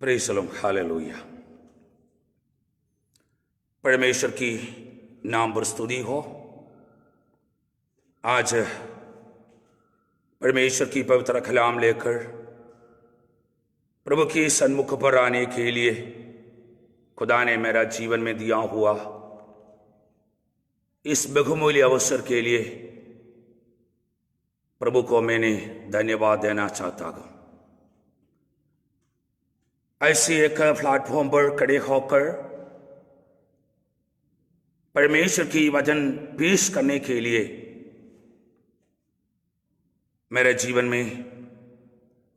Praise the Lord, hallelujah. परमेश्वर की नाम पर स्तुति हो। आज परमेश्वर की पवित्र कलाम लेकर प्रभु के सन्मुख पर आने के लिए खुदा ने मेरा जीवन में दिया हुआ इस बहुमूल्य अवसर के लिए प्रभु को मैंने धन्यवाद देना चाहता हूँ। ऐसे एक प्लेटफॉर्म पर खड़े होकर परमेश्वर की वचन पेश करने के लिए मेरे जीवन में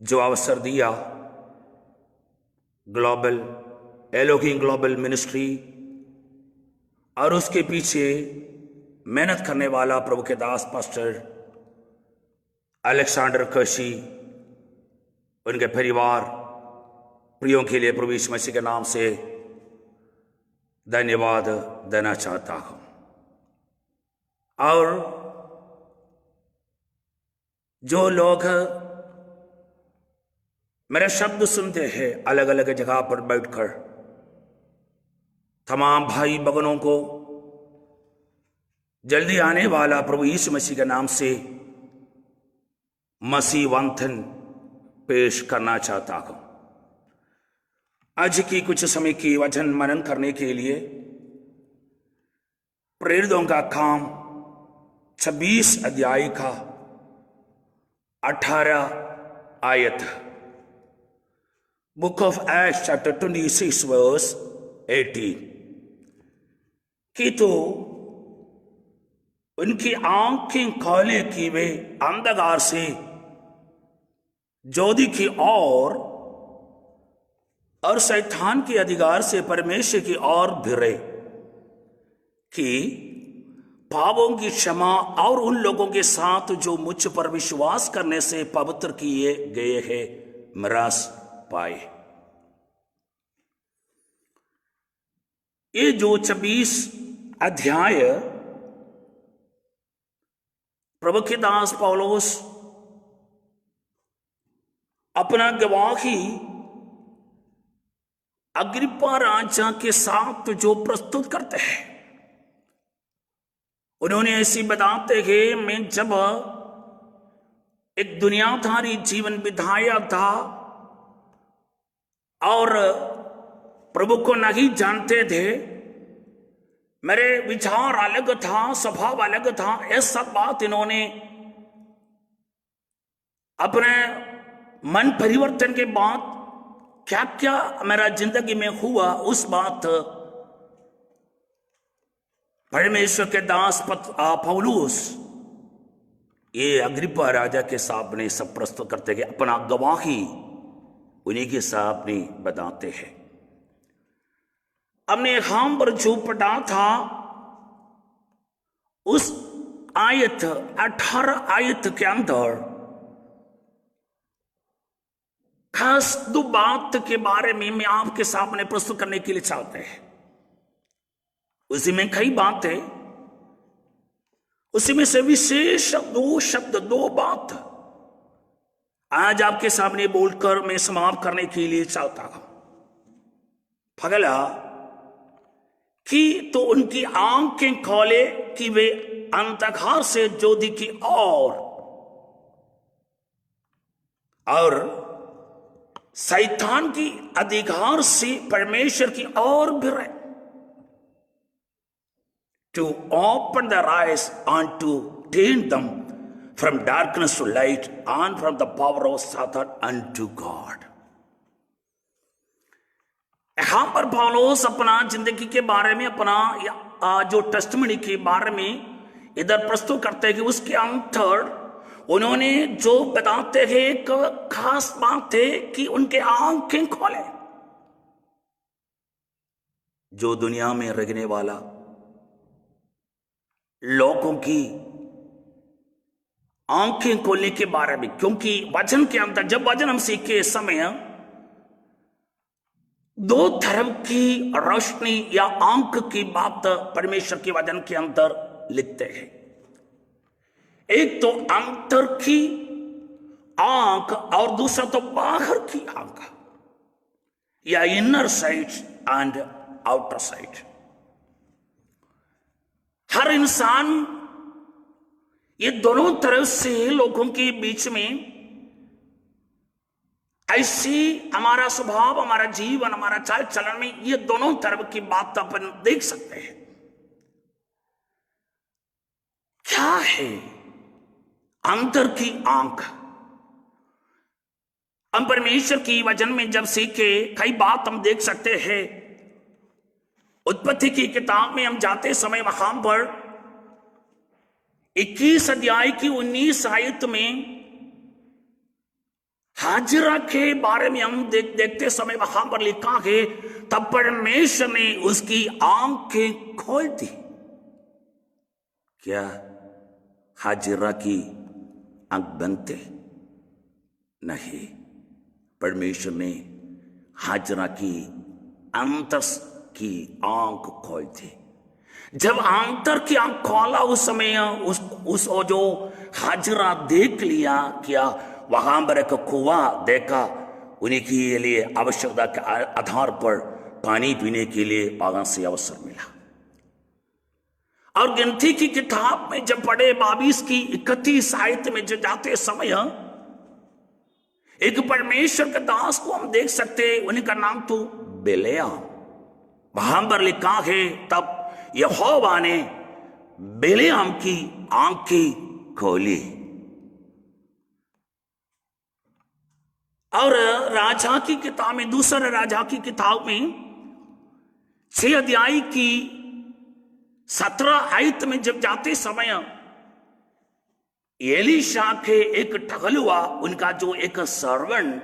जो अवसर दिया, ग्लोबल एलोहिम ग्लोबल मिनिस्ट्री और उसके पीछे मेहनत करने वाला प्रभु के दास पास्टर अलेक्जेंडर कशी, उनके परिवार प्रियों के लिए प्रभु यीशु मसीह के नाम से धन्यवाद देना चाहता हूं। और जो लोग मेरे शब्द सुनते हैं अलग अलग जगह पर बैठकर, तमाम भाई बहनों को जल्दी आने वाला प्रभु यीशु मसीह के नाम से मसीह वंदन पेश करना चाहता हूं। आज की कुछ समय की वचन मनन करने के लिए प्रेरितों का काम 26 अध्याय का 18 आयत, book of Acts chapter 26 verse 18 कि तो उनकी आंखें खोले कि वे अंधकार से ज्योति की और शैतान के अधिकार से परमेश्वर की ओर भिरे, कि पापों की क्षमा और उन लोगों के साथ जो मुझ पर विश्वास करने से पवित्र किए गए हैं मिरास पाए। ये जो 26 अध्याय प्रभु के दास पौलुस अपना गवाही अग्रिप्पा राजा के साथ जो प्रस्तुत करते हैं, उन्होंने ऐसी बताते हैं, मैं जब एक दुनियादारी जीवन बिताया था और प्रभु को नहीं जानते थे, मेरे विचार अलग था, स्वभाव अलग था, ये सब बात इन्होंने अपने मन परिवर्तन के बाद क्या क्या मेरा जिंदगी में हुआ उस बात परमेश्वर के दास पौलुस ये अग्रिप्पा राजा के सामने सब प्रस्तुत करते हैं, अपना गवाही उन्हीं के सामने बताते हैं। हमने हम पर जो पढ़ा था उस आयत 18 आयत के अंदर खास दो बात के बारे में मैं आपके सामने प्रस्तुत करने के लिए चाहते हैं। उसी में कई बातें, उसी में से विशेष दो बात आज आपके सामने बोलकर मैं समाप्त करने के लिए चाहता हूं। पहला कि तो उनकी आंखें खोले कि वे अंधकार से ज्योति की और शैतान की अधिकार से परमेश्वर की ओर भिरे, to open their eyes and to turn them from darkness to light and from the power of Satan unto God। यहां पर पौलुस अपना जिंदगी के बारे में, अपना जो टेस्टिमनी के बारे में इधर प्रस्तुत करते हैं कि उसके अंतर उन्होंने जो बताते हैं एक खास बात है कि उनके आंखें खोले। जो दुनिया में रहने वाला लोगों की आंखें खोलने के बारे में, क्योंकि वचन के अंदर जब वचन हम सीखे समय दो तरफ की रोशनी या आंख की बात परमेश्वर के वचन के अंदर लिखते हैं। एक तो अंतर की आंख और दूसरा तो बाहर की आंख। या inner side and outer side. हर इंसान ये दोनों तरफ से लोगों के बीच में ऐसी हमारा स्वभाव, हमारा जीवन, हमारा चाल चलन में ये दोनों तरफ की बात अपन देख सकते हैं। क्या है अंतर की आंख? हम परमेश्वर की वचन में जब सीखे कई बात हम देख सकते हैं। उत्पत्ति की किताब में हम जाते समय वहां पर 21 अध्याय की 19 आयत में हाजिरा के बारे में हम देखते समय वहां पर लिखा है, तब परमेश्वर ने उसकी आंखें खोल दी। क्या हाजिरा की आंख बनते? नहीं, परमेश्वर ने हाजिरा की अंतर की आंख खोल दी। जब अंतर की आंख खोला उस समय उस जो हाजिरा देख लिया, क्या वहां पर एक कुआं देखा, उन्हीं के लिए आवश्यकता के आधार पर पानी पीने के लिए वहां से अवसर मिला। और गिनती की किताब में जब पढ़े 22 की 31 आयत में जो जाते समय एक परमेश्वर के दास को हम देख सकते, उनका नाम तो बिलेआम। वहां पर लिखा है, तब यहोवा ने बिलेआम की आंखें खोली। और राजा की किताब में, दूसरे राजा की किताब में 6 अध्याय की 17 आयत में जब जाते समय एलीशा के एक टहलुआ, उनका जो एक सर्वेंट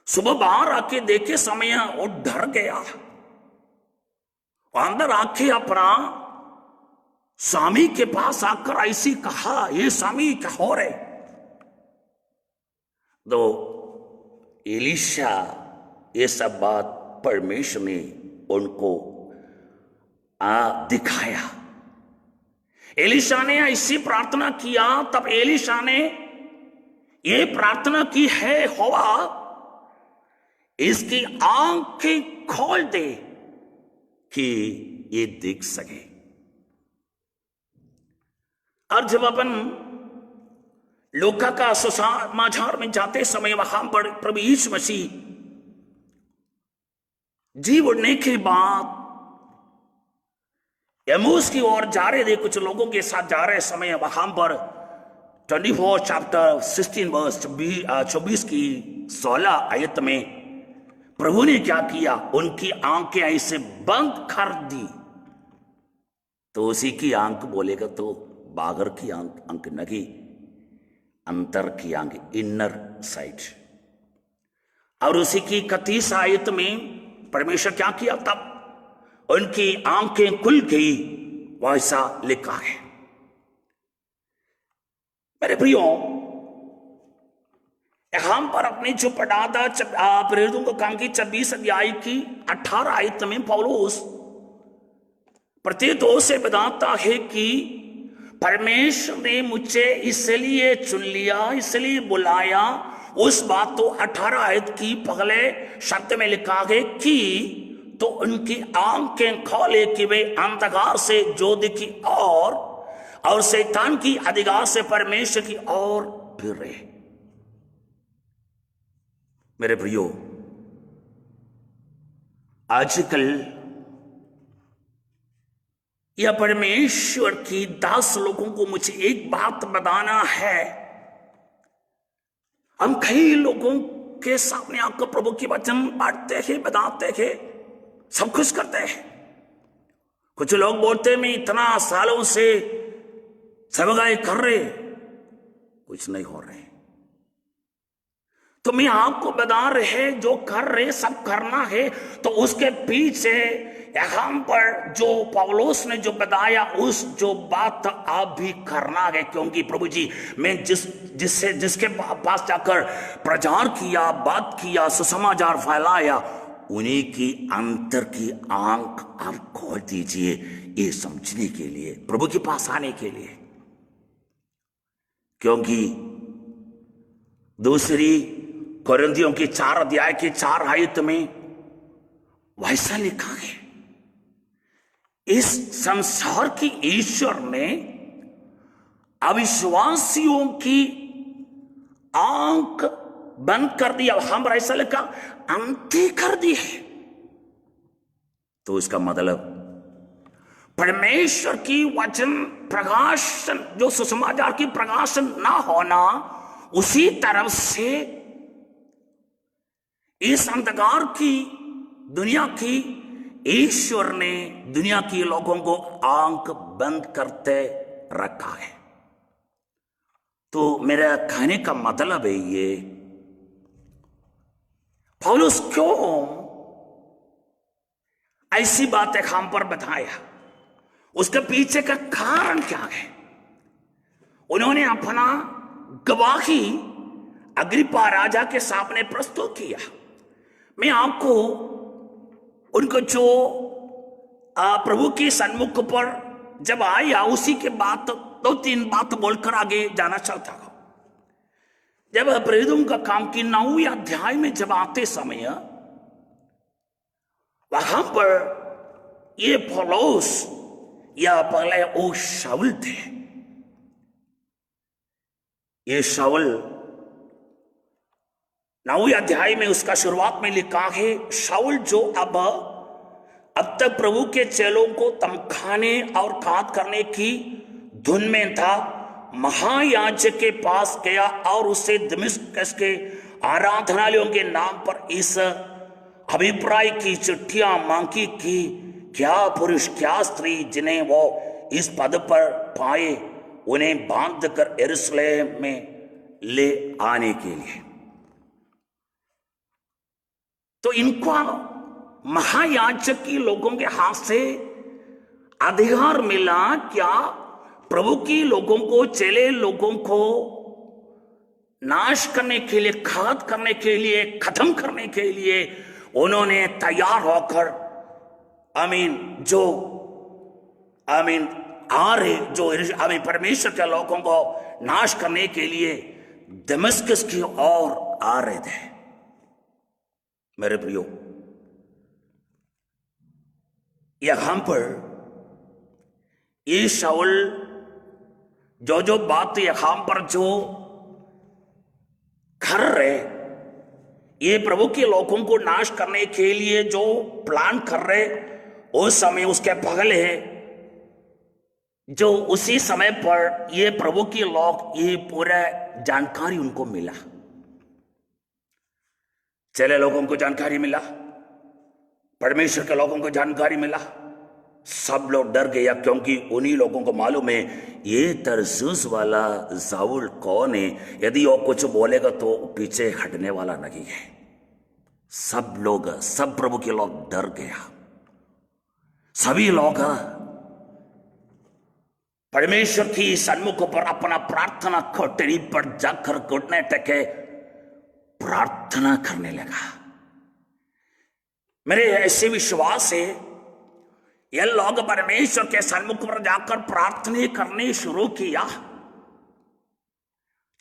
सुबह बाहर आके देखे समय वो डर गया। अंदर आके अपना स्वामी के पास आकर ऐसी कहा, ये स्वामी क्या हो रहे? तो एलीशा ये सब बात परमेश्वर ने उनको दिखाया। एलीशा ने ऐसी प्रार्थना किया, तब एलीशा ने ये प्रार्थना की है, होवा इसकी आंखें खोल दे कि ये देख सके। और जब अपन लूका का सुसमाचार में जाते समय वहां पर प्रभु यीशु मसीह जी उड़ने के बाद एमूस की ओर जा रहे थे, कुछ लोगों के साथ जा रहे समय वहां पर 24 चैप्टर 16 वर्स 24 की 16 आयत में प्रभु ने क्या किया, उनकी आंखें ऐसे बंद कर दी। तो उसी की आंख बोलेगा तो बागर की आंख नहीं, अंतर की आंख, इनर साइड। और उसी की 31 आयत में परमेश्वर क्या किया, तब उनकी आंखें खुल गई, वैसा लिखा है। मेरे प्रियो, हम पर अपने जो पढ़ा था प्रेरितों का काम की 26 अध्याय की 18 आयत में पौलुस प्रतीत से बताता है कि परमेश्वर ने मुझे इसलिए चुन लिया, इसलिए बुलाया। उस बात तो 18 आयत की पहले शब्द में लिखा है कि तो उनकी आंखें खोले कि वे अंधकार से ज्योति की ओर और शैतान की अधिकार से परमेश्वर की ओर फिरे। मेरे प्रियो, आजकल यह परमेश्वर की दास लोगों को मुझे एक बात बताना है। हम कई लोगों के सामने आकर प्रभु की वचन पढ़ते हैं, बताते हैं, सब कुछ करते हैं। कुछ लोग बोलते मैं इतना सालों से सेवकाई कर रहे, कुछ नहीं हो रहे। तो मैं आपको बता रहे जो कर रहे सब करना है, तो उसके पीछे यहाँ पर जो पौलुस ने जो बताया उस जो बात आप भी करना है। क्योंकि प्रभु जी मैं जिसके पास जाकर प्रचार किया, बात किया, सुसमाचार फैलाया, उन्हीं की अंतर की आंख आप खोल दीजिए, ये समझने के लिए, प्रभु के पास आने के लिए। क्योंकि दूसरी कोरिन्थियों की 4 अध्याय की 4 आयत में वैसा लिखा है, इस संसार की ईश्वर ने अविश्वासियों की आंख बंद कर दिया। हम पर ऐसा लिखा, अंधी कर दी है। तो इसका मतलब परमेश्वर की वचन प्रकाशन, जो सुसमाचार की प्रकाशन ना होना, उसी तरफ से इस अंधकार की दुनिया की ईश्वर ने दुनिया के लोगों को आंख बंद करते रखा है। तो मेरा कहने का मतलब है ये, पौलुस क्यों ऐसी बातें हम पर बताया, उसके पीछे का कारण क्या है? उन्होंने अपना गवाही अग्रिप्पा राजा के सामने प्रस्तुत किया। मैं आपको उनको जो प्रभु की सन्मुख पर जब आया, उसी के बाद 2-3 बात बोलकर आगे जाना चाहता हूं। जब प्रेरितों का काम की 9वें अध्याय में जब आते समय, वहां पर ये पौलुस या पहले वो शाऊल थे। ये शाऊल 9वें अध्याय में उसका शुरुआत में लिखा है, शाऊल जो अब तक प्रभु के चेलों को तमखाने और घात करने की धुन में था, महायाजक के पास गया और उससे दमिश्क के आराधनालयों के नाम पर इस अभिप्राय की चिट्ठियां मांगी कि क्या पुरुष क्या स्त्री जिन्हें वो इस पद पर पाए, उन्हें बांध कर यरूशलेम में ले आने के लिए। तो इनको महायाजक की लोगों के हाथ से अधिकार मिला, क्या प्रभु की लोगों को, चेले लोगों को नाश करने के लिए, घात करने के लिए, खत्म करने के लिए उन्होंने तैयार होकर परमेश्वर के लोगों को नाश करने के लिए दमिश्क की ओर आ रहे थे। मेरे प्रियो, यहां पर ये शाऊल जो बात यहां पर जो कर रहे, ये प्रभु के लोगों को नाश करने के लिए जो प्लान कर रहे, उस समय उसके पहले जो उसी समय पर ये प्रभु के लोग, ये पूरा जानकारी उनको मिला, चले लोगों को जानकारी मिला, परमेश्वर के लोगों को जानकारी मिला। सब लोग डर गया, क्योंकि उन्हीं लोगों को मालूम है ये तरसुस वाला शाऊल कौन है, यदि वो कुछ बोलेगा तो पीछे हटने वाला नहीं है। सब लोग, सब प्रभु के लोग डर गया। सभी लोग परमेश्वर की सन्मुख पर अपना प्रार्थना कोठरी पर जाकर घुटने टेके प्रार्थना करने लगा। मेरे ऐसे विश्वास है, ये लोग परमेश्वर के सन्मुख पर जाकर प्रार्थना करने शुरू किया।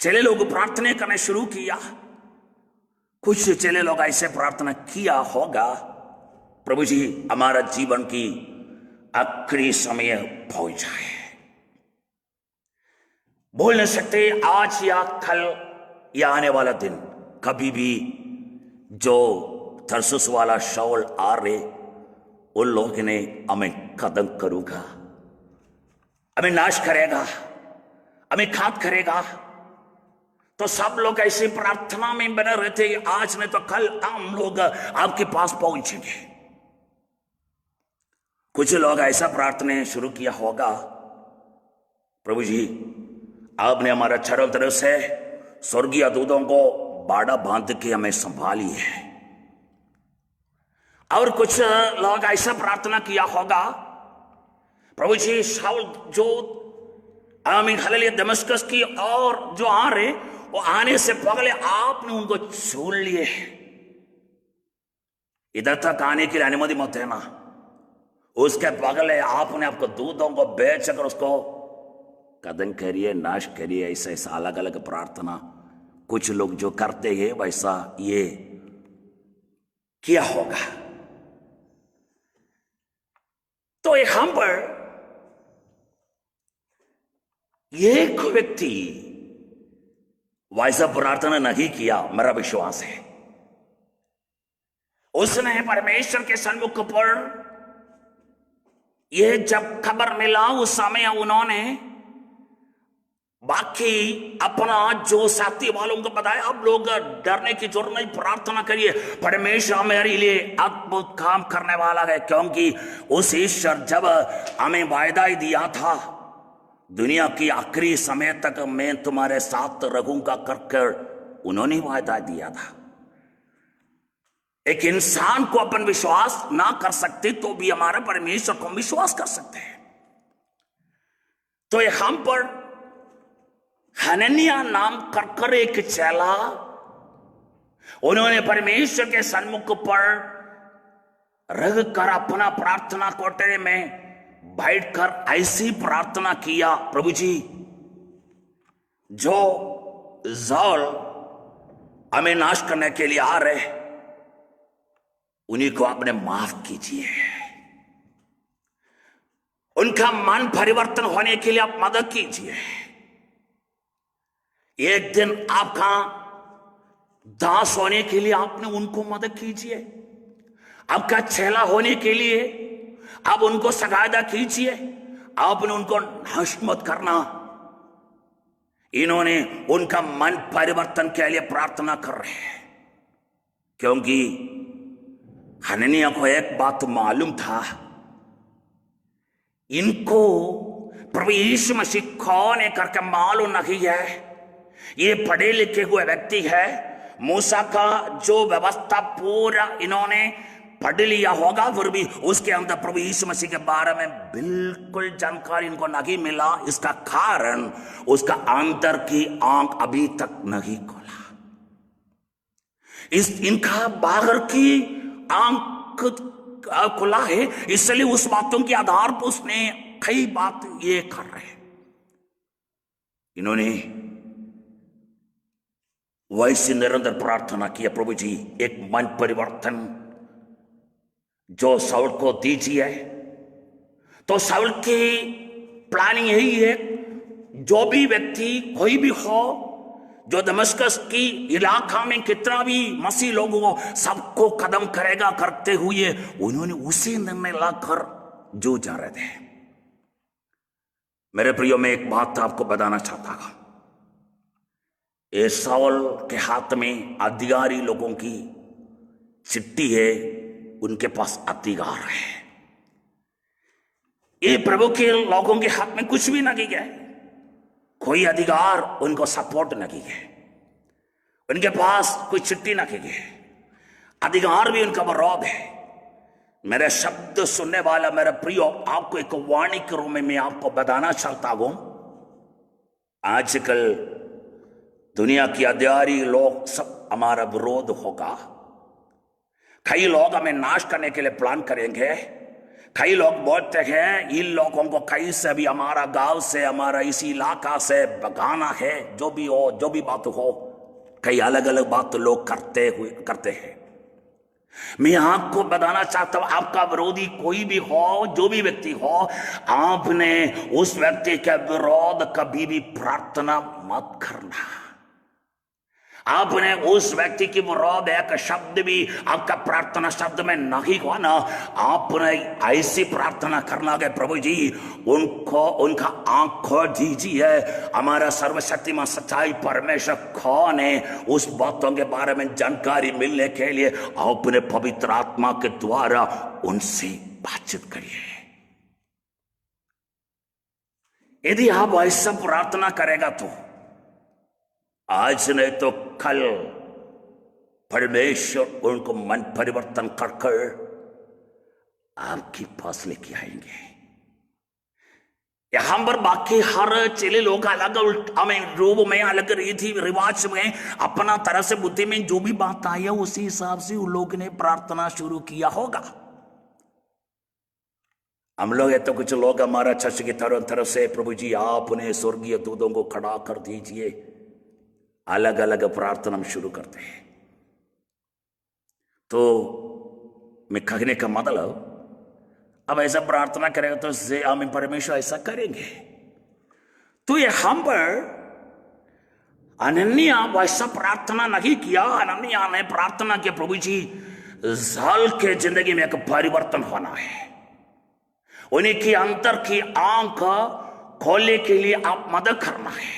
चेले लोग प्रार्थना करने शुरू किया। कुछ चेले लोग ऐसे प्रार्थना किया होगा, प्रभु जी हमारा जीवन की आखिरी समय पहुंच जाए, बोल नहीं सकते आज या कल या आने वाला दिन, कभी भी जो तरसुस वाला शाऊल आ रहे, उन लोगों ने हमें खत्म करूंगा, हमें नाश करेगा, हमें घात करेगा। तो सब लोग ऐसी प्रार्थना में बने रहते, आज नहीं तो कल हम लोग आपके पास पहुंचेंगे। कुछ लोग ऐसा प्रार्थना शुरू किया होगा, प्रभु जी आपने हमारा चारों तरफ से स्वर्गीय दूतों को बाड़ा बांध के हमें संभाली है। और कुछ लोग ऐसा प्रार्थना किया होगा, प्रभु जी शाऊल जो हालेलुया दमिश्क की और जो आ रहे, वो आने से पहले आपने उनको छोड़ लिए, इधर तक आने के लिए अनुमति मत देना। उसके पहले आपने आपको दूतों को भेज कर उसको कदम करिए, नाश करिए। ऐसा ऐसा अलग अलग प्रार्थना कुछ लोग जो करते हैं वैसा ये किया होगा। तो यहां पर एक व्यक्ति वैसा प्रार्थना नहीं किया, मेरा विश्वास है। उसने परमेश्वर के सन्मुख पर ये जब खबर मिला उस समय उन्होंने बाकी अपना जो साथी वालों को बताया, अब लोग डरने की जरूरत नहीं, प्रार्थना करिए, परमेश्वर मेरे लिए अद्भुत काम करने वाला है। क्योंकि उस ईश्वर जब हमें वायदा ही दिया था, दुनिया की आखिरी समय तक मैं तुम्हारे साथ रहूंगा कर उन्होंने वायदा दिया था। एक इंसान को अपन विश्वास ना कर सकते तो भी हमारे परमेश्वर को विश्वास कर सकते हैं। तो यहां पर हनन्याह नाम कर एक चेला, उन्होंने परमेश्वर के सन्मुख पर रह कर अपना प्रार्थना कोठरी में बैठकर ऐसी प्रार्थना किया, प्रभु जी जो शाऊल हमें नाश करने के लिए आ रहे उन्हीं को आपने माफ कीजिए, उनका मन परिवर्तन होने के लिए आप मदद कीजिए। एक दिन आपका दास होने के लिए आपने उनको मदद कीजिए, आपका चेला होने के लिए आप उनको सहायता कीजिए, आपने उनको नाश मत करना। इन्होंने उनका मन परिवर्तन के लिए प्रार्थना कर रहे हैं, क्योंकि हनन्याह को एक बात मालूम था, इनको प्रभु यीशु मसीह कौन है करके मालूम नहीं है। ये पढ़े लिखे हुए व्यक्ति है, मूसा का जो व्यवस्था पूरा इन्होंने पढ़ लिया होगा, फिर भी उसके अंदर प्रभु यीशु मसीह के बारे में बिल्कुल जानकारी इनको नहीं मिला। इसका कारण उसका अंदर की आंख अभी तक नहीं खोला, इनका बाहर की आंख खुला है, इसलिए उस बातों के आधार पर उसने कई बात ये कर रहे हैं। इन्होंने वैसे निरंतर प्रार्थना किया, प्रभु जी एक मन परिवर्तन जो शाऊल को दीजिए। तो शाऊल की प्लानिंग यही है, जो भी व्यक्ति कोई भी हो जो दमिश्क की इलाका में कितना भी मसीह लोग हो सबको कदम करेगा करते हुए उन्होंने उसी निर्णय लाकर जो जा रहे थे। मेरे प्रियो, मैं एक बात आपको बताना चाहता हूं, ये शाऊल के हाथ में अधिकारी लोगों की चिट्ठी है, उनके पास अधिकार है। ये प्रभु के लोगों के हाथ में कुछ भी नहीं है, कोई अधिकार उनको सपोर्ट नहीं है, उनके पास कोई चिट्ठी नहीं है, अधिकार भी उनका विरोध है। मेरे शब्द सुनने वाला मेरे प्रियो, आपको एक वाणी के रूप में मैं आपको बताना चाहता हूं, आजकल दुनिया की अधिकारी लोग सब हमारा विरोध होगा। कई लोग हमें नाश करने के लिए प्लान करेंगे। कई लोग बोलते हैं इन लोगों को कैसे भी हमारा गांव से, हमारा इसी इलाका से भगाना है, जो भी हो, जो भी बात हो, कई अलग अलग बात लोग करते हैं। मैं आपको बताना चाहता हूं, आपका विरोधी कोई भी हो, जो भी व्यक्ति हो, आपने उस व्यक्ति के विरोध कभी भी प्रार्थना मत करना। आपने उस व्यक्ति की विरोध एक शब्द भी आपका प्रार्थना शब्द में नहीं हुआ ना, आपने ऐसी प्रार्थना करना कि प्रभु जी उनको उनका आंख खोल दीजिए, हमारा सर्वशक्तिमान सच्चाई परमेश्वर कौन है, उस बातों के बारे में जानकारी मिलने के लिए अपने पवित्र आत्मा के द्वारा उनसे बातचीत करिए। यदि आप ऐसा प्रार्थना करेगा तो आज नहीं तो कल परमेश्वर उनको मन परिवर्तन कर आपके पास लेके आएंगे। यहां पर बाकी हर चेले लोग अलग हमें रूप में, अलग रीति रिवाज में, अपना तरह से बुद्धि में जो भी बात आई है उसी हिसाब से उन लोग ने प्रार्थना शुरू किया होगा। हम लोग है तो कुछ लोग हमारा चर्च की तरफ से प्रभु जी आपने स्वर्गीय दूतों को खड़ा कर दीजिए, अलग अलग प्रार्थना हम शुरू करते हैं। तो मैं कहने का मतलब, अब ऐसा प्रार्थना करेंगे तो हम परमेश्वर ऐसा करेंगे। तो ये हम पर अनन्या वैसा प्रार्थना नहीं किया। अनन्या ने प्रार्थना किया, प्रभु जी साल के जिंदगी में एक परिवर्तन होना है, उन्हीं की अंतर की आंख खोलने के लिए आप मदद करना है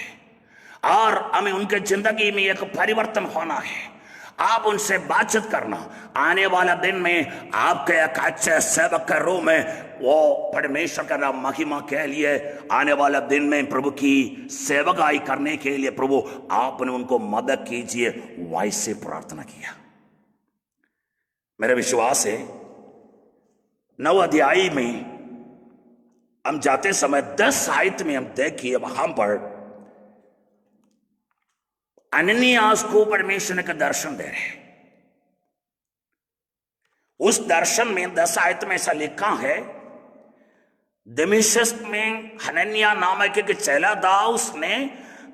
और हमें उनके जिंदगी में एक परिवर्तन होना है। आप उनसे बातचीत करना, आने वाला दिन में आपके एक अच्छे सेवक के रूप में वो परमेश्वर का नाम महिमा के लिए आने वाला दिन में प्रभु की सेवकाई करने के लिए प्रभु आपने उनको मदद कीजिए, वैसे प्रार्थना किया। मेरा विश्वास है 9 अध्याय में हम जाते समय 10 आयत में हम देखिए, वहां पर अननियास को परमेश्वर ने का दर्शन दे रहे। उस दर्शन में 10 आयत में ऐसा लिखा है, दमिश्क में हनन्या नामक एक चेला था, उसने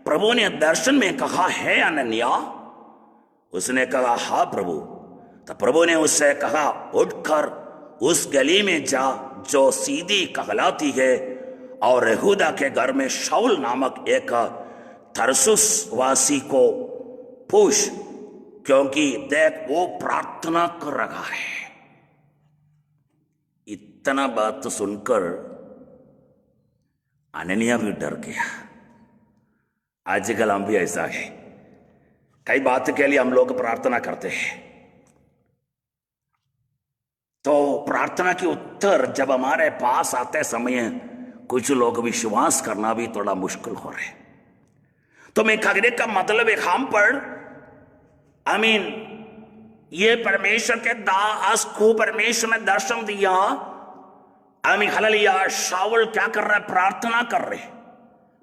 प्रभु ने दर्शन में कहा है अनन्या। उसने कहा हाँ प्रभु। तो प्रभु ने उससे कहा उठकर उस गली में जा जो सीधी कहलाती है और यहूदा के घर में शाऊल नामक एक तरसुस वासी को पूछ, क्योंकि देख वो प्रार्थना कर रहा है। इतना बात तो सुनकर अनन्या भी डर गया। आजकल हम भी ऐसा है, कई बात के लिए हम लोग प्रार्थना करते हैं, तो प्रार्थना के उत्तर जब हमारे पास आते समय कुछ लोग विश्वास करना भी थोड़ा मुश्किल हो रहे। तो मैं कहने का मतलब है, हम पर ये परमेश्वर के दास को परमेश्वर ने दर्शन दिया। हालेलुया। शाऊल क्या कर रहा है? प्रार्थना कर रहे।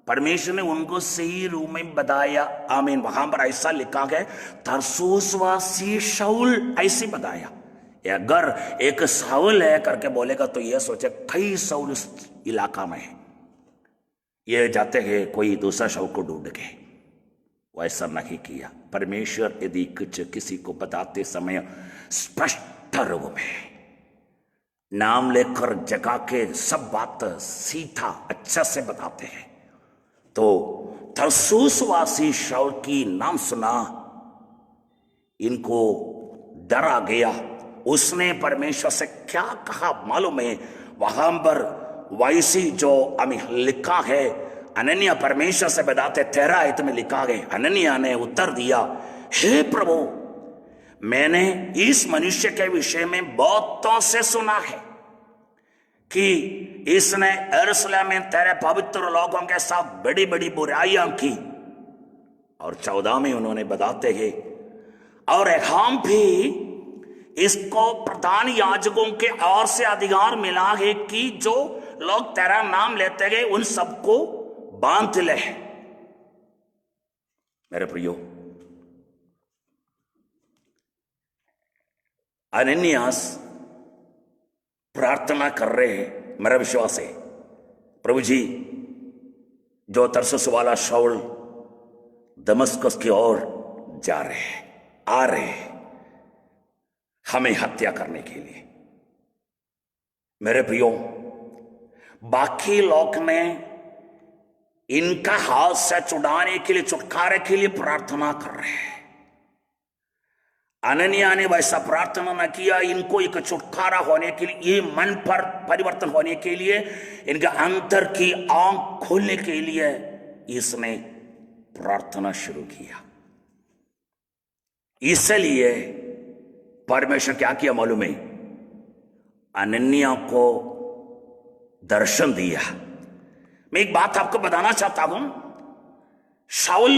परमेश्वर ने उनको सही रूप में बताया। आमीन। वहां पर ऐसा लिखा है, तरसुसवासी शाऊल ऐसे बताया। अगर एक शाऊल है करके बोलेगा तो यह सोचे कई शाऊल इस इलाका में है, ये जाते हैं कोई दूसरा शाऊल को ढूंढ के। वैसा नहीं किया। परमेश्वर यदि कुछ किसी को बताते समय स्पष्ट रूप में नाम लेकर जगा के सब बात सीधा अच्छा से बताते हैं। तो तरसुसवासी शाऊल की नाम सुना, इनको डर आ गया। उसने परमेश्वर से क्या कहा मालूम है? वहां पर वैसी जो हमें लिखा है, अनन्या परमेश्वर से बताते 13 आयत में लिखा है, अनन्या ने उत्तर दिया, हे प्रभु, मैंने इस मनुष्य के विषय में बहुतों से सुना है कि इसने यरूशलेम में तेरे पवित्र लोगों के साथ बड़ी बड़ी बुराइयां की। और 14 में उन्होंने बताते हैं, और हम भी इसको प्रधान याजकों के ओर से अधिकार मिला है कि जो लोग तेरा नाम लेते गए उन सबको बांध ले। मेरे प्रियो, अनन्यास प्रार्थना कर रहे हैं। मेरा विश्वास है प्रभु जी, जो तरसुस वाला शाऊल दमिश्क की ओर जा रहे हैं, आ रहे हैं हमें हत्या करने के लिए। मेरे प्रियो, बाकी लोग ने इनका हाथ से छुड़ाने के लिए, छुटकारे के लिए प्रार्थना कर रहे हैं। अनन्या ने वैसा प्रार्थना न किया। इनको एक छुटकारा होने के लिए, ये मन पर परिवर्तन होने के लिए, इनके अंतर की आंख खोलने के लिए इसने प्रार्थना शुरू किया। इसलिए परमेश्वर क्या किया मालूम है? अनन्या को दर्शन दिया। मैं एक बात आपको बताना चाहता हूं, शाऊल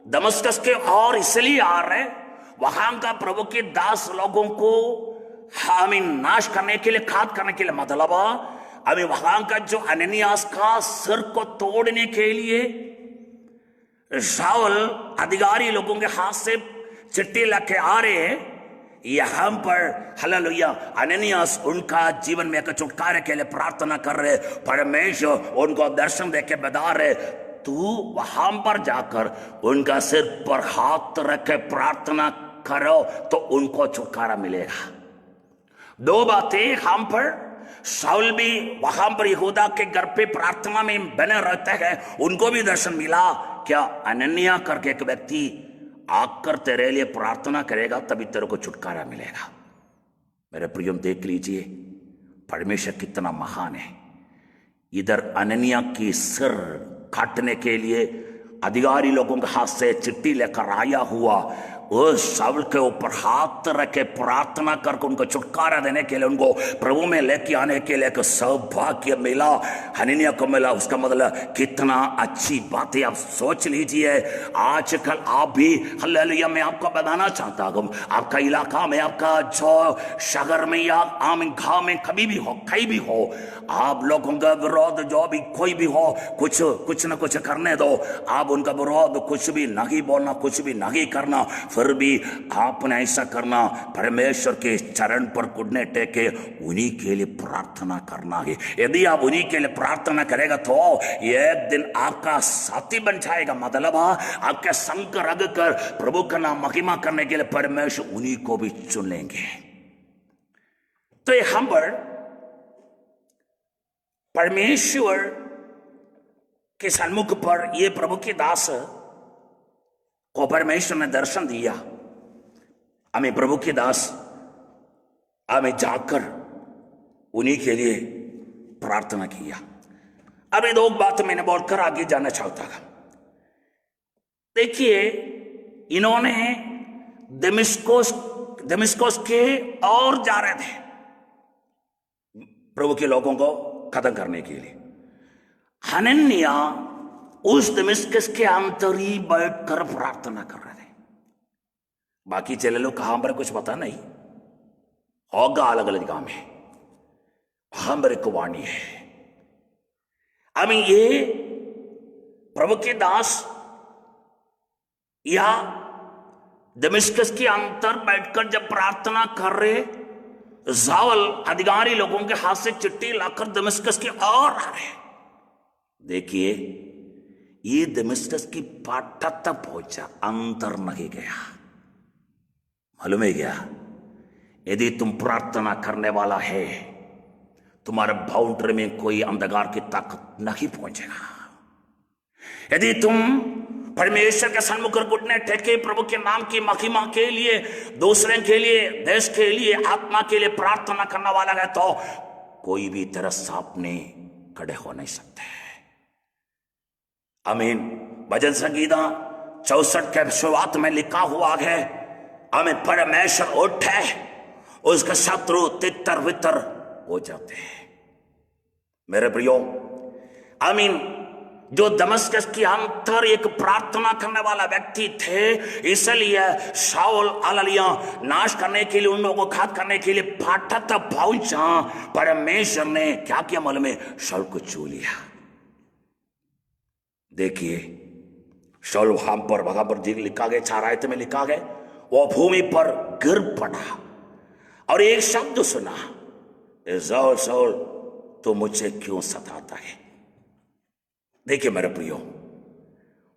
दमिश्क के और इसलिए आ रहे, वहां का प्रभु के दास लोगों को हमें नाश करने के लिए, खाद करने के लिए, मतलब हमें वहां का जो अनन्यास का सिर को तोड़ने के लिए शाऊल अधिकारी लोगों के हाथ से चिट्ठी लेके आ रहे हैं। यहां पर हालेलुया अनन्यास उनका जीवन में एक छुटकारे के लिए प्रार्थना कर रहे। परमेश्वर उनको दर्शन देके बता रहे, तू वहां पर जाकर उनका सिर पर हाथ रख के प्रार्थना करो तो उनको छुटकारा मिलेगा। दो बातें हम पर, शाऊल भी वहां पर यहूदा के घर पे प्रार्थना में बने रहते हैं, उनको भी दर्शन मिला। क्या अनन्या करके एक व्यक्ति आकर तेरे लिए प्रार्थना करेगा तभी तेरे को छुटकारा मिलेगा। मेरे प्रियो देख लीजिए परमेश्वर कितना महान है। इधर अनन्या की सिर काटने के लिए अधिकारी लोगों के हाथ से चिट्ठी लेकर आया हुआ उस शाऊल के ऊपर हाथ रख के प्रार्थना करके उनको छुटकारा देने के लिए, उनको प्रभु में लेके आने के लिए सौभाग्य मिला, हनन्याह को मिला। उसका मतलब कितना अच्छी बात है। आप सोच लीजिए आजकल आप भी, हालेलुया, मैं आपको बताना चाहता हूँ, आपका इलाका में, आपका जो शहर में या आम गांव में कभी भी हो, कहीं भी हो, आप लोगों का विरोध जो भी कोई भी हो, कुछ न कुछ करने दो। आप उनका विरोध कुछ भी नहीं बोलना, कुछ भी नहीं करना, फिर भी आपने ऐसा करना, परमेश्वर के चरण पर घुटने टेके उन्हीं के लिए प्रार्थना करना है। यदि आप उन्हीं के लिए प्रार्थना करेगा तो एक दिन आपका साथी बन जाएगा। मतलब आपके संग रग कर प्रभु का नाम महिमा करने के लिए परमेश्वर उन्हीं को भी चुन लेंगे। तो ये हम पर परमेश्वर के सन्मुख पर ये प्रभु के दास को परमेश्वर ने दर्शन दिया। हमें प्रभु के दास हमें जाकर उन्हीं के लिए प्रार्थना किया। अब ये दो बात मैंने बोलकर आगे जाना चाहता था। देखिए इन्होंने दमिश्कोस के और जा रहे थे प्रभु के लोगों को खत्म करने के लिए। हनन्याह उस दमिश्कस के अंदर ही बैठकर प्रार्थना कर रहे थे। बाकी चले लोग कहां पर कुछ पता नहीं होगा, अलग अलग जगह में वहां पर एक वाणी है। अब ये प्रभु के दास या दमिश्कस के अंदर बैठकर जब प्रार्थना कर रहे, शाऊल अधिकारी लोगों के हाथ से चिट्ठी लाकर दमिश्कस की ओर आ रहे। देखिए ये दमिश्कस की पाटा तक पहुंचा, अंतर नहीं गया। मालूम है क्या? यदि तुम प्रार्थना करने वाला है, तुम्हारे बाउंड्री में कोई अंधकार की ताकत नहीं पहुंचेगा। यदि तुम परमेश्वर के सन्मुख घुटने टेके प्रभु के नाम की महिमा के लिए, दूसरे के लिए, देश के लिए, आत्मा के लिए प्रार्थना करने वाला है तो कोई भी तेरे सामने खड़े हो नहीं सकते। आमीन। भजन संगीता 64 के शुरुआत में लिखा हुआ है, आमीन, परमेश्वर उठे उसका शत्रु तितर वितर हो जाते हैं। मेरे प्रियो, आमीन, जो दमिश्कस के अंदर एक प्रार्थना करने वाला व्यक्ति थे, इसलिए शाऊल हालेलुया नाश करने के लिए, उन लोगों को घात करने के लिए फाटा तक पहुंचा। परमेश्वर ने क्या किया मालूम है? शाऊल को छू लिया। देखिए शाऊल वहां पर जी लिखा गया, 4 आयत में लिखा गया, वो भूमि पर गिर पड़ा और एक शब्द सुना, शाऊल शाऊल तो मुझे क्यों सताता है। देखिए मेरे प्रियो,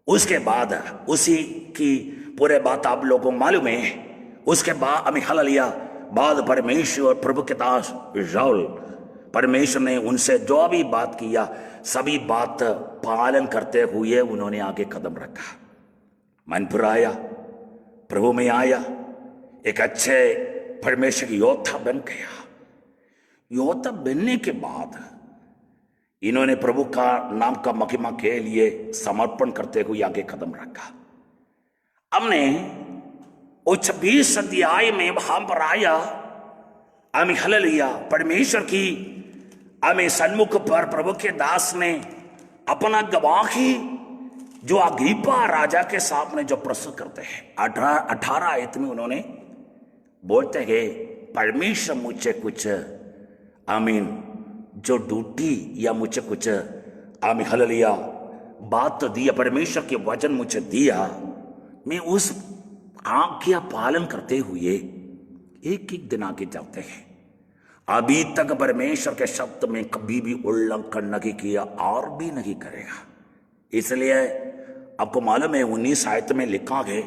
उसके बाद उसी की पूरे बात आप लोगों को मालूम है। उसके बाद हमें हालेलुया बाद परमेश्वर प्रभु के दास शाऊल, परमेश्वर ने उनसे जो भी बात किया सभी बात पालन करते हुए उन्होंने आगे कदम रखा। मन पर आया, प्रभु में आया, एक अच्छे परमेश्वर की योद्धा बन गया। योद्धा बनने के बाद इन्होंने प्रभु का नाम का महिमा के लिए समर्पण करते हुए आगे कदम रखा। हमने वो 26 अध्याय में वहां पर आया, हमें हालेलुया परमेश्वर की हमें सन्मुख पर प्रभु के दास ने अपना गवाही जो अग्रिप्पा राजा के सामने जो प्रस्तुत करते हैं, 18 आयत में उन्होंने बोलते हैं, परमेश्वर मुझे कुछ आमीन जो ड्यूटी या मुझे कुछ आमीन हालेलुया बात दिया, परमेश्वर के वचन मुझे दिया, मैं उस आज्ञा पालन करते हुए एक एक दिन आगे जाते हैं। अभी तक परमेश्वर के शब्द में कभी भी उल्लंघन नहीं किया और भी नहीं करेगा। इसलिए आपको मालूम है 19 आयत में लिखा है,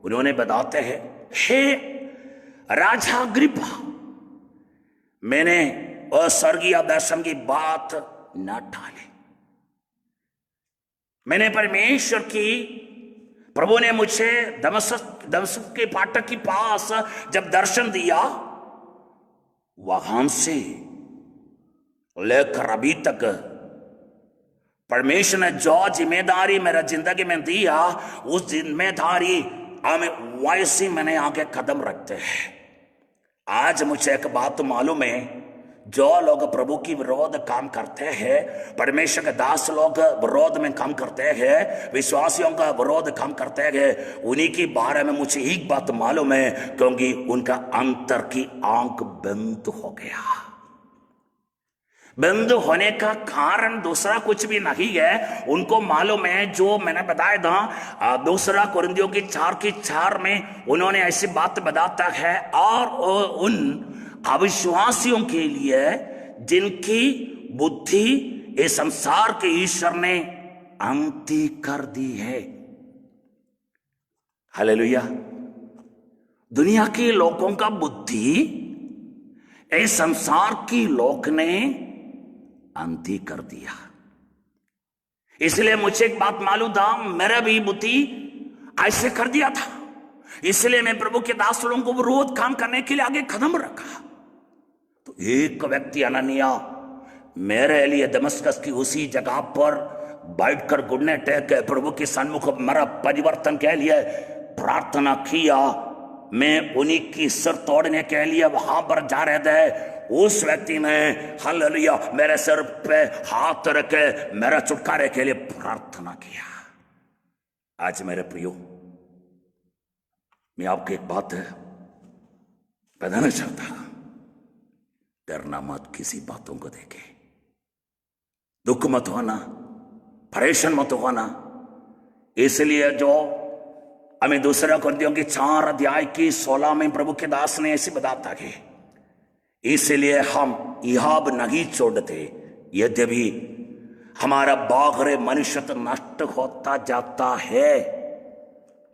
उन्होंने बताते हैं, हे राजा अग्रिप्पा, मैंने स्वर्गीय दर्शन की बात न टाली। मैंने परमेश्वर की, प्रभु ने मुझे दमस्क के फाटक के पास जब दर्शन दिया, वहां से लेकर अभी तक परमेश्वर ने जो जिम्मेदारी मेरा जिंदगी में दिया, उस जिम्मेदारी हमें वैसे मैंने आगे कदम रखते हैं। आज मुझे एक बात मालूम है, जो लोग प्रभु की विरोध काम करते हैं, परमेश्वर के दास लोग विरोध में काम करते हैं, विश्वासियों का विरोध काम करते हैं, उन्हीं के बारे में मुझे एक बात मालूम है, क्योंकि उनका अंतर की आंख बंद हो गया। बंद होने का कारण दूसरा कुछ भी नहीं है, उनको मालूम है, जो मैंने बताया था दूसरा कुरिन्थियों की 4:4 में उन्होंने ऐसी बात बताता है, और उन अविश्वासियों के लिए जिनकी बुद्धि इस संसार के ईश्वर ने अंधी कर दी है। हालेलुया। दुनिया के लोगों का बुद्धि इस संसार की लोक ने अंधी कर दिया। इसलिए मुझे एक बात मालूम था, मेरा भी बुद्धि ऐसे कर दिया था, इसलिए मैं प्रभु के दास लोगों को विरोध काम करने के लिए आगे कदम रखा। तो एक व्यक्ति अननिया मेरे लिए दमस्कस की उसी जगह पर बैठकर घुटने टेक के प्रभु के सन्मुख मेरा परिवर्तन के लिए प्रार्थना किया। मैं उन्हीं की सिर तोड़ने के लिए वहां पर जा रहे थे। उस व्यक्ति ने हालेलुया मेरे सिर पे हाथ रखे मेरा छुटकारे के लिए प्रार्थना किया। आज मेरे प्रियो, मैं आपको एक बात बताना चाहता हूं, डरना मत किसी बातों को देखे, दुख मत होना, परेशान मत होना। इसलिए जो हमें दूसरा कुरिन्थियों की 4:16 में प्रभु के दास ने ऐसे बताता है, इसलिए हम यह नहीं छोड़ते, यद्यपि हमारा बाहरी मनुष्य नष्ट होता जाता है,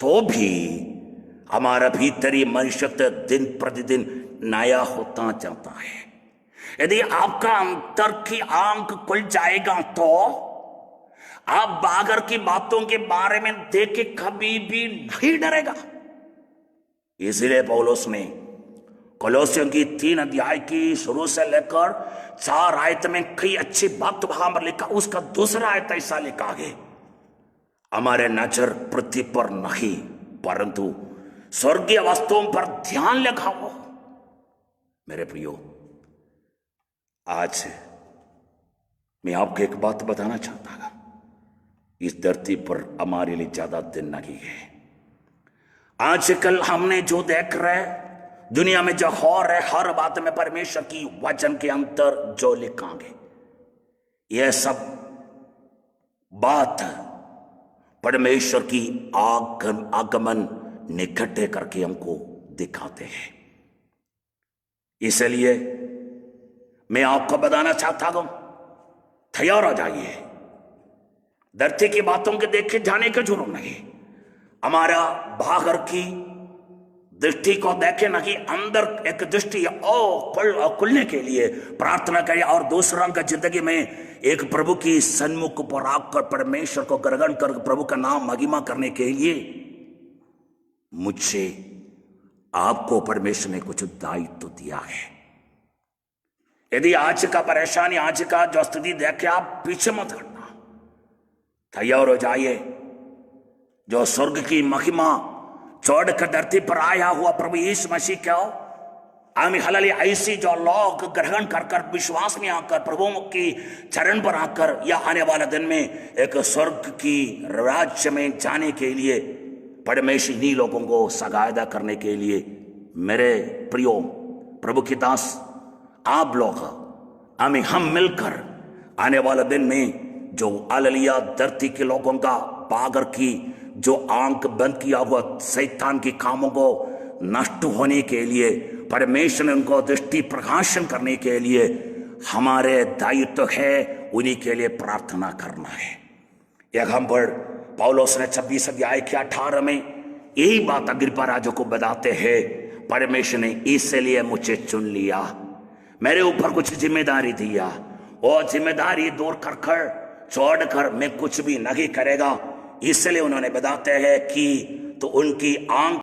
तो भी हमारा भीतरी मनुष्य दिन प्रतिदिन नया होता जाता है। यदि आपका अंतर की आंख खुल जाएगा तो आप बाहर की बातों के बारे में देख के कभी भी नहीं डरेगा। इसलिए पौलुस ने कोलोसियों की 3 अध्याय की शुरू से लेकर 4 आयत में कई अच्छी बात वहां पर लिखा। उसका दूसरा आयत ऐसा लिखा है, हमारे नजर पृथ्वी पर नहीं परंतु स्वर्गीय वस्तुओं पर ध्यान लगाओ। मेरे प्रियो, आज मैं आपको एक बात बताना चाहता हूं, इस धरती पर हमारे लिए ज्यादा दिन नहीं है। आजकल हमने जो देख रहे, दुनिया में जो हो रहे, हर बात में परमेश्वर की वचन के अंतर जो लिखांगे, यह सब बात परमेश्वर की आगमन निकटे करके हमको दिखाते हैं। इसलिए मैं आपको बताना चाहता हूं, तैयार हो जाइए। धरती की बातों के देखे जाने की जरूरत नहीं, हमारा बाहर की दृष्टि को देखे नहीं, अंदर एक दृष्टि खुलने के लिए प्रार्थना करें, और दूसरों का जिंदगी में एक प्रभु की सन्मुख पर आकर परमेश्वर को ग्रहण कर प्रभु का नाम महिमा करने के लिए मुझे आपको परमेश्वर ने कुछ दायित्व दिया है। यदि आज का परेशानी, आज का जो स्थिति देखे, आप पीछे मत हटना, तैयार हो जाइए। जो स्वर्ग की महिमा छोड़कर धरती पर आया हुआ प्रभु यीशु मसीह को आमी हलाली ऐसी जो लोग ग्रहण कर विश्वास में आकर प्रभु की चरण पर आकर या आने वाले दिन में एक स्वर्ग की राज्य में जाने के लिए परमेश्वर इन्हीं लोगों को सहायता करने के लिए, मेरे प्रियो प्रभु की दास, आप लोग हम मिलकर आने वाले दिन में जो हालेलुया धरती के लोगों का पागर की जो आंख बंद किया हुआ शैतान के कामों को नष्ट होने के लिए, परमेश्वर ने उनको दृष्टि प्रकाशन करने के लिए हमारे दायित्व है उन्हीं के लिए प्रार्थना करना है। एक हम पढ़ पौलुस ने 26 अध्याय के 18 में यही बात अग्रिप्पा राजा को बताते हैं, परमेश्वर ने इसलिए मुझे चुन लिया, मेरे ऊपर कुछ जिम्मेदारी दिया, और जिम्मेदारी दूर कर छोड़कर मैं कुछ भी नहीं करेगा। इसलिए उन्होंने बताते हैं कि तो उनकी आंख